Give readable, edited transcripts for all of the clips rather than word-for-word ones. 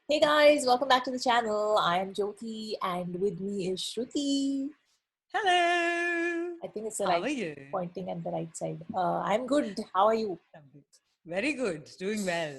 Hey guys, welcome back to the channel. I am Jyoti and with me is Shruti. Hello. I think it's the How right are you? pointing at the right side. I'm good. How are you? I'm good. Very good. Doing well.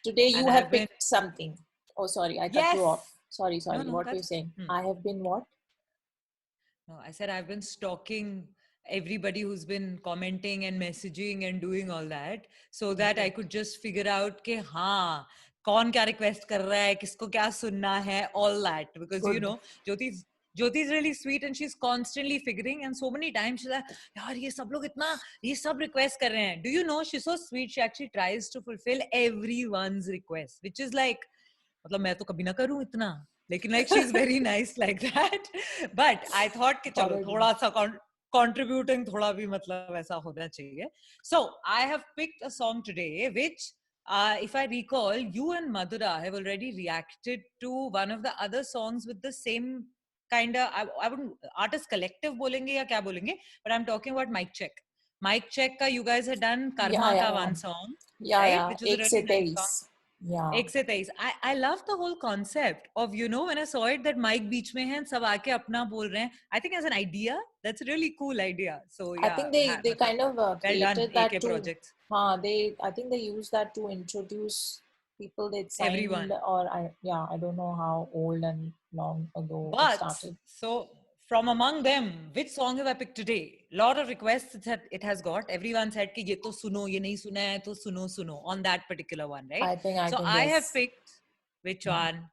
Today And you I've have been picked something. Oh, sorry, I cut you yes. off. Sorry. No, What were you that's saying? I have been what? no. I said I've been stalking everybody who's been commenting and messaging and doing all that, so that I could just figure out कि हाँ कौन क्या request कर रहा है, किसको क्या सुनना है, all that. Because you Good. know, Jyoti's really sweet and she's constantly figuring, and so many times she's like, यार ये सब लोग इतना ये सब request कर रहे हैं. Do you know she's so sweet? She actually tries to fulfill everyone's request, which is like मतलब मैं तो कभी ना करूं इतना, लेकिन like she's very nice like that. But I thought कि चलो Already. थोड़ा सा contributing थोड़ा भी मतलब ऐसा होना चाहिए. So I have picked a song today which if I recall, you and Madhura have already reacted to one of the other songs with the same kind of, I wouldn't, artist collective बोलेंगे या क्या बोलेंगे, but I'm talking about Mic Check. Mic Check का you guys had done Yeah, Karma yeah, का yeah. one song, Yeah, right? yeah. Which was a एक से really nice song. 23. Yeah. एक से 23. I love the whole concept of, you know, when I saw it that mic बीच में है and सब आके अपना बोल रहे हैं. I think as an idea, that's a really cool idea. So I yeah, think they मतलब kind of well done created that AK to Projects. I think they used that to introduce people they'd signed, Everyone. or I don't know how old and long ago it But started. so from among them, which song have I picked today? Lot of requests it has got. Everyone said कि ये तो सुनो, ये नहीं सुना है तो सुनो on that particular one, right? I So think I have yes. picked which Yeah. one?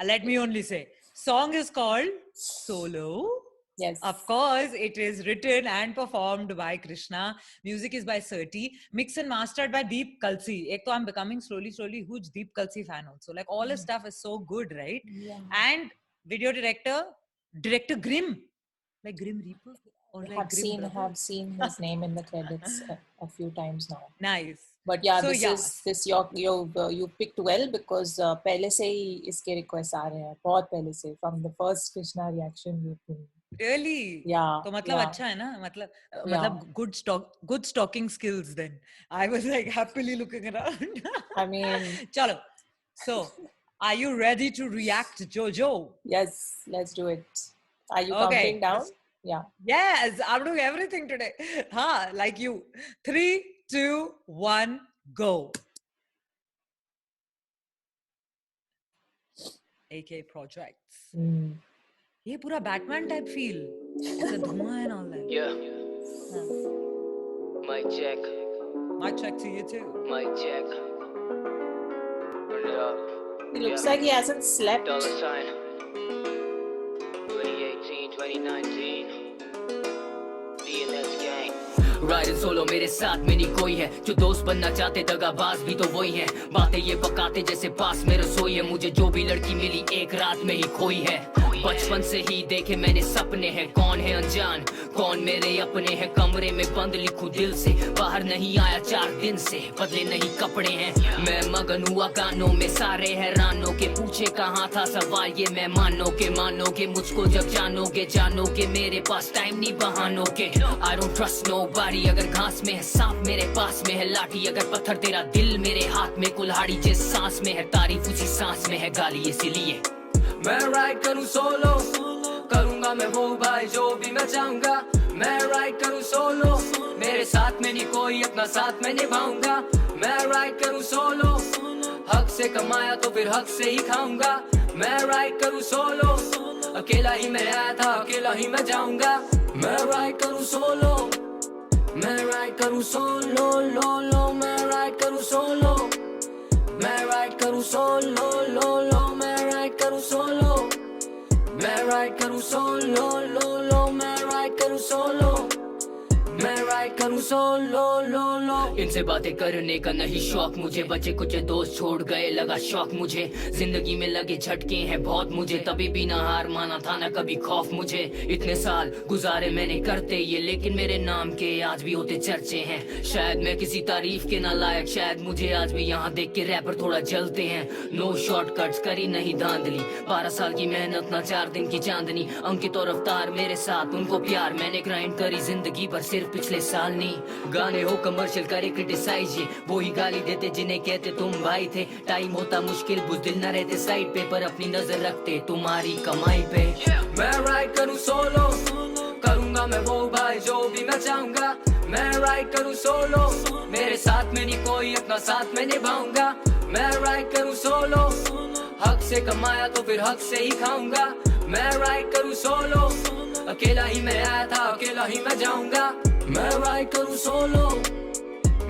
Let me only say, song is called Solo. Yes. Of course, it is written and performed by Krishna. Music is by Surti. Mixed and mastered by Deep Kalsi. Ek to I'm becoming slowly huge Deep Kalsi fan also. Like all his stuff is so good, right? Yeah. And video director Grim. Like Grim Reaper or like Grim Brother. Have seen his name in the credits a few times now. Nice. But yeah, So yeah, this you picked well because पहले से ही इसके requests आ रहे हैं बहुत पहले से from the first Krishna reaction you've been. really? Yeah. तो मतलब Yeah. अच्छा है ना, मतलब Yeah. good stalking skills then. I was like happily looking around. I mean, चलो. So, are you ready to react, Jojo? yes, let's do it. Are you Okay. counting down? Yeah. Yes, I'm doing everything today. Huh, like you. 3, 2, 1, go. AK Projects. ये पूरा Batman type feel, ऐसा धुआं है all that. Yeah. Mic check. Mic check to you too. Mic check. Turn it up. He looks like he hasn't slept. $. 2018, 2019. DNS gang. Rider solo मेरे साथ में नहीं कोई है, जो दोस्त बनना चाहते दगाबाज भी तो वही है. बातें ये पकाते जैसे पास में रसोई है, मुझे जो भी लड़की मिली एक रात में ही खोई है. बचपन से ही देखे मैंने सपने हैं, कौन है अनजान कौन मेरे अपने हैं. कमरे में बंद लिखूं दिल से, बाहर नहीं आया 4 दिन से, बदले नहीं कपड़े हैं. मैं मगन हुआ गानों में, सारे हैरानों के पूछे कहाँ था सवाल ये मैं मानोगे मुझको जब जानोगे मेरे पास टाइम नहीं बहानों के. I don't trust nobody, अगर घास में है सांप मेरे पास में है लाठी, अगर पत्थर तेरा दिल मेरे हाथ में कुल्हाड़ी, जिस सांस में है तारीफ उसी सांस में है गाली. इसीलिए मैं राइड करूं सोलो, करूंगा मैं वो भाई जो भी मैं चाहूंगा. मैं राइड करूं सोलो, मेरे साथ में नहीं कोई, अपना साथ में निभाऊंगा. मैं राइड करूं सोलो, हक से कमाया तो फिर हक से ही खाऊंगा. मैं राइड करूं सोलो, अकेला ही मैं आया था अकेला ही मैं जाऊंगा. मैं राइड करूं सोलो, मैं राइड करूं सोलो लो लो. मैं राइड करूं सोलो, मैं राइड करूं सोलो लो लो. मैं राइड करूं सोलो, मैं राइड करूं सोलो लो लो. मैं राइड करूं सोलो, मैं राइड करूं सोलो लो लो. इनसे बातें करने का नहीं शौक मुझे, बचे कुछ दोस्त छोड़ गए लगा शौक मुझे. जिंदगी में लगे झटके हैं बहुत मुझे, तभी भी ना हार माना था ना कभी खौफ मुझे. इतने साल गुजारे मैंने करते ये, लेकिन मेरे नाम के आज भी होते चर्चे हैं. शायद मैं किसी तारीफ के ना लायक, शायद मुझे आज भी यहाँ देख के रैपर थोड़ा जलते हैं. नो शॉर्टकट्स करी नहीं धांधली, 12 साल की मेहनत ना 4 दिन की चांदनी. अंकित और अवतार मेरे साथ उनको प्यार, मैंने ग्राइंड करी जिंदगी भर सिर्फ पिछले मिसाल नहीं। गाने हो कमर्शियल करे क्रिटिसाइज, ये वही गाली देते जिन्हें कहते तुम भाई थे। टाइम होता मुश्किल बुज़दिल न रहते साइड पे, पर अपनी नजर रखते तुम्हारी कमाई पे। मैं राइड करूँ सोलो, करूँगा मैं वो भाई जो भी मैं चाहूँगा। मैं राइड करूँ सोलो, मेरे साथ में नहीं कोई, अपना साथ में निभाऊंगा। मैं राइड करूँ सोलो, हक से कमाया तो फिर हक से ही खाऊंगा। मैं राइड करूँ सोलो, अकेला ही मैं आया था, अकेला ही मैं जाऊंगा। मैं राइड करूँ सोलो,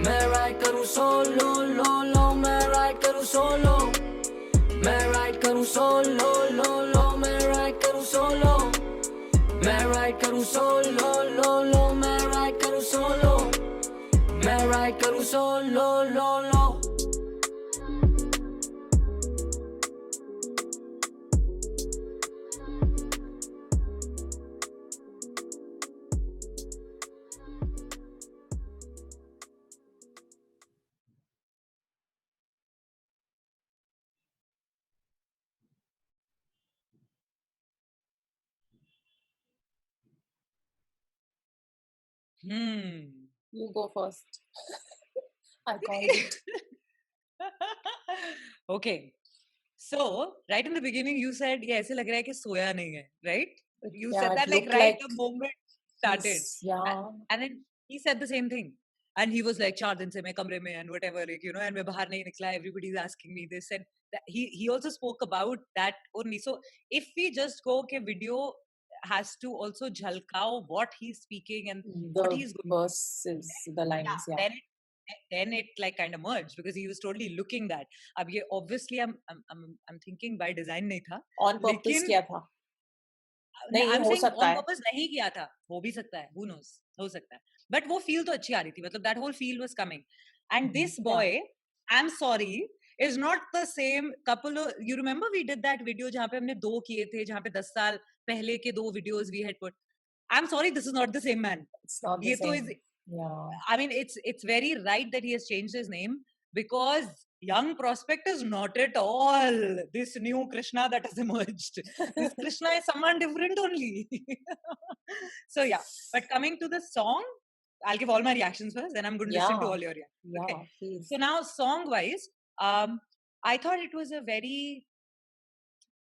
मैं राइड करूँ सोलो, लो लो। मैं राइड करूँ सोलो, मैं राइड करूँ सोलो, लो लो। मैं राइड करूँ सोलो, मैं राइड करूँ सोलो, लो लो। मैं राइड करूँ सोलो, मैं राइड करूँ solo, low low. You go first. I called it. Okay. So, right in the beginning, you said, yeah, ऐसे लग रहा है कि सोया नहीं है, right? You Yeah, said it that like looked right like the moment started. Yeah. And then he said the same thing. And he was like, 4 दिन से मैं कमरे में and whatever, like, you know, and मैं बाहर नहीं निकला, everybody's asking me this. And that he also spoke about that only. So, if we just go, okay, video has to also jhalkao what he's speaking and what The he's going verses, the lines, yeah. then it like kind of merged because he was totally looking that. अब ये obviously I'm thinking by design नहीं था. On purpose लेकिन किया था. नहीं, I'm हो saying सकता on है. purpose नहीं किया था. हो भी सकता है. Who knows? हो सकता है. But वो feel तो अच्छी आ रही थी. मतलब that whole feel was coming. And this boy, I'm sorry, is not the same couple of, you remember we did that video जहाँ पे हमने 2 किए थे, जहाँ पे 10 साल पहले के 2 videos we had put. I'm sorry, this is not the same man. It's not the ये तो same. is, Yeah. I mean, it's very right that he has changed his name because young prospect is not at all this new Krishna that has emerged. This Krishna is someone different only. So yeah, but coming to the song, I'll give all my reactions first, then I'm going to listen to all your reactions. Yeah, Okay. please. So now, song-wise, I thought it was a very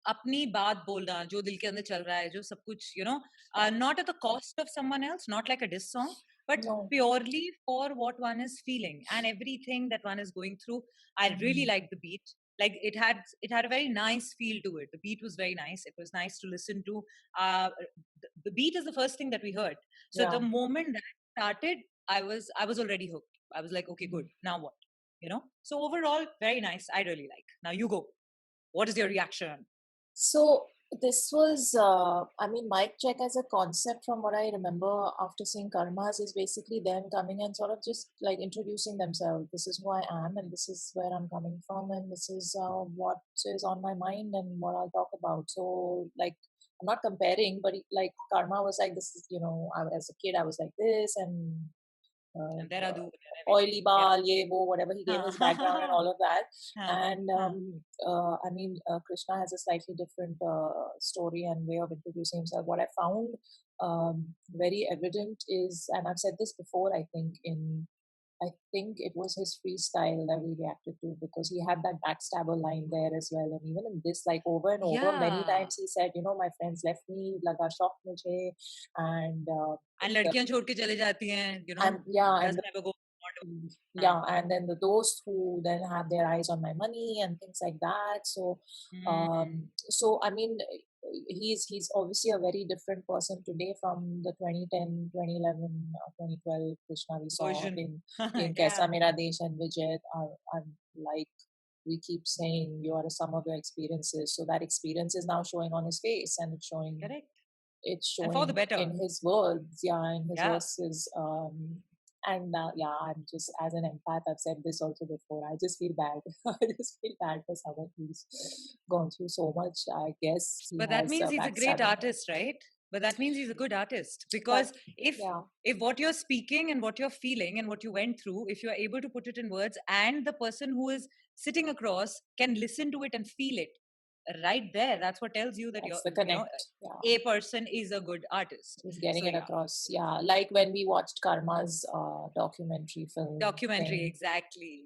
अपनी बात बोलना जो दिल के अंदर चल रहा है जो सब कुछ you know not at the cost of someone else, not like a diss song, but purely for what one is feeling and everything that one is going through. I really liked the beat. Like it had a very nice feel to it. The beat was very nice. It was nice to listen to. The beat is the first thing that we heard. So the moment that started, I was already hooked. I was like, okay, good. Now what? You know. So overall, very nice. I really like. Now you go. What is your reaction? So this was, I mean, mic check as a concept from what I remember after seeing Karmas is basically them coming and sort of just like introducing themselves. This is who I am and this is where I'm coming from and this is what is on my mind and what I'll talk about. So like, I'm not comparing, but like Karma was like, this is, you know, as a kid, I was like this and oily ball, whatever he gave his background and all of that. And I mean, Krishna has a slightly different story and way of introducing himself. What I found very evident is, and I've said this before, I think it was his freestyle that we reacted to because he had that backstabber line there as well. And even in this, like over and over, many times he said, you know, my friends left me, laga shock mujhe, and लड़कियां छोड़ के चले जाती हैं, you know, and and then those who then have their eyes on my money and things like that. So so I mean, he's obviously a very different person today from the 2010, 2011, 2012 Krishna we saw in Kaisa Mera Desh and Vijay. I'm like, we keep saying you are a sum of your experiences. So that experience is now showing on his face and it's showing. Correct. It's showing for the better. In his words, in his verses. And I'm just, as an empath, I've said this also before, I just feel bad. I just feel bad for someone who's gone through so much, I guess. But that means he's a great artist, right? But that means he's a good artist. Because if what you're speaking and what you're feeling and what you went through, if you're able to put it in words and the person who is sitting across can listen to it and feel it, right there, that's what tells you that That's you're, the connect. a person is a good artist. He's getting So, it across. Yeah, like when we watched Karma's documentary film. Documentary, thing, exactly.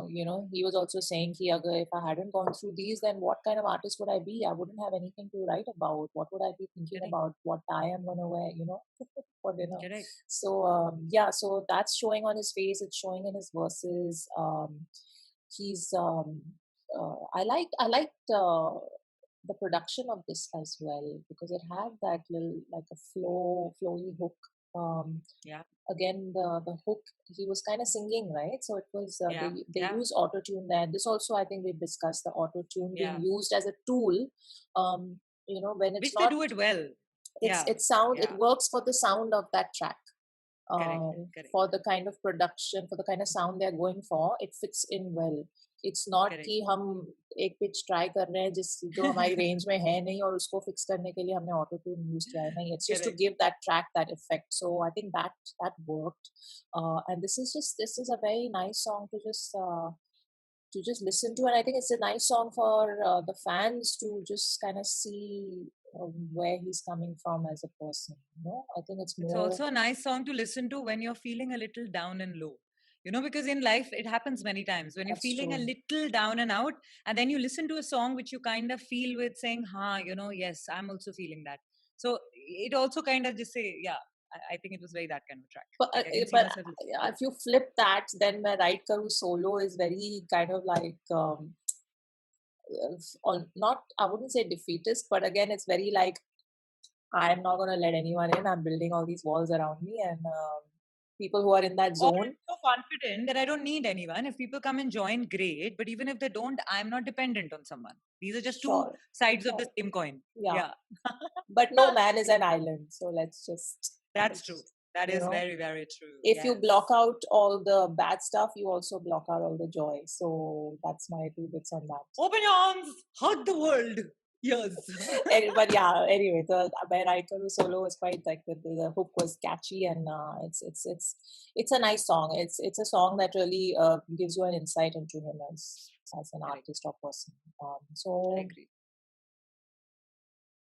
you know, he was also saying, ki, if I hadn't gone through these, then what kind of artist would I be? I wouldn't have anything to write about. What would I be thinking about? What tie I'm going to wear, you know, for dinner. Correct. So, yeah, so that's showing on his face. It's showing in his verses. He's, I liked the production of this as well, because it had that little, like a flowy hook. Yeah. Again, the hook, he was kind of singing, right? So it was, they use auto tune there. This also, I think we've discussed the auto tune being used as a tool, you know, when it's which not. They do it well. It works for the sound of that track. Correct. For the kind of production, for the kind of sound they're going for, it fits in well. It's not कि हम एक pitch try कर रहे हैं जो हमारी range में है नहीं और उसको fix करने के लिए हमने auto tune use किया है नहीं. It's just to give that track that effect. So I think that worked. And this is a very nice song to just listen to, and I think it's a nice song for the fans to just kind of see where he's coming from as a person. You know, I think it's also a nice song to listen to when you're feeling a little down and low. You know, because in life it happens many times when you're feeling a little down and out, and then you listen to a song which you kind of feel with saying, you know, yes, I'm also feeling that. So it also kind of just say, I think it was very that kind of track. But if you flip that, then my Right Karu solo is very kind of like not, I wouldn't say defeatist, but again, it's very like, I'm not going to let anyone in. I'm building all these walls around me, and people who are in that zone. I'm so confident that I don't need anyone. If people come and join, great. But even if they don't, I'm not dependent on someone. These are just two sides of the same coin. Yeah. But no man is an island. So let's just. That's true. That is very, very true. If you block out all the bad stuff, you also block out all the joy. So that's my 2 bits on that. Open your arms, hug the world. Yes. But yeah, anyway, the Right Karu solo was quite like the hook was catchy, and it's a nice song. It's a song that really gives you an insight into him as an artist or person. So I agree.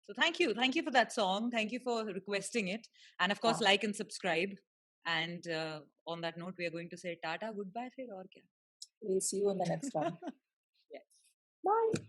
So thank you for that song. Thank you for requesting it, and of course, like and subscribe. And on that note, we are going to say Tata, goodbye, fir aur kya. We'll see you in the next one. Yes. Bye.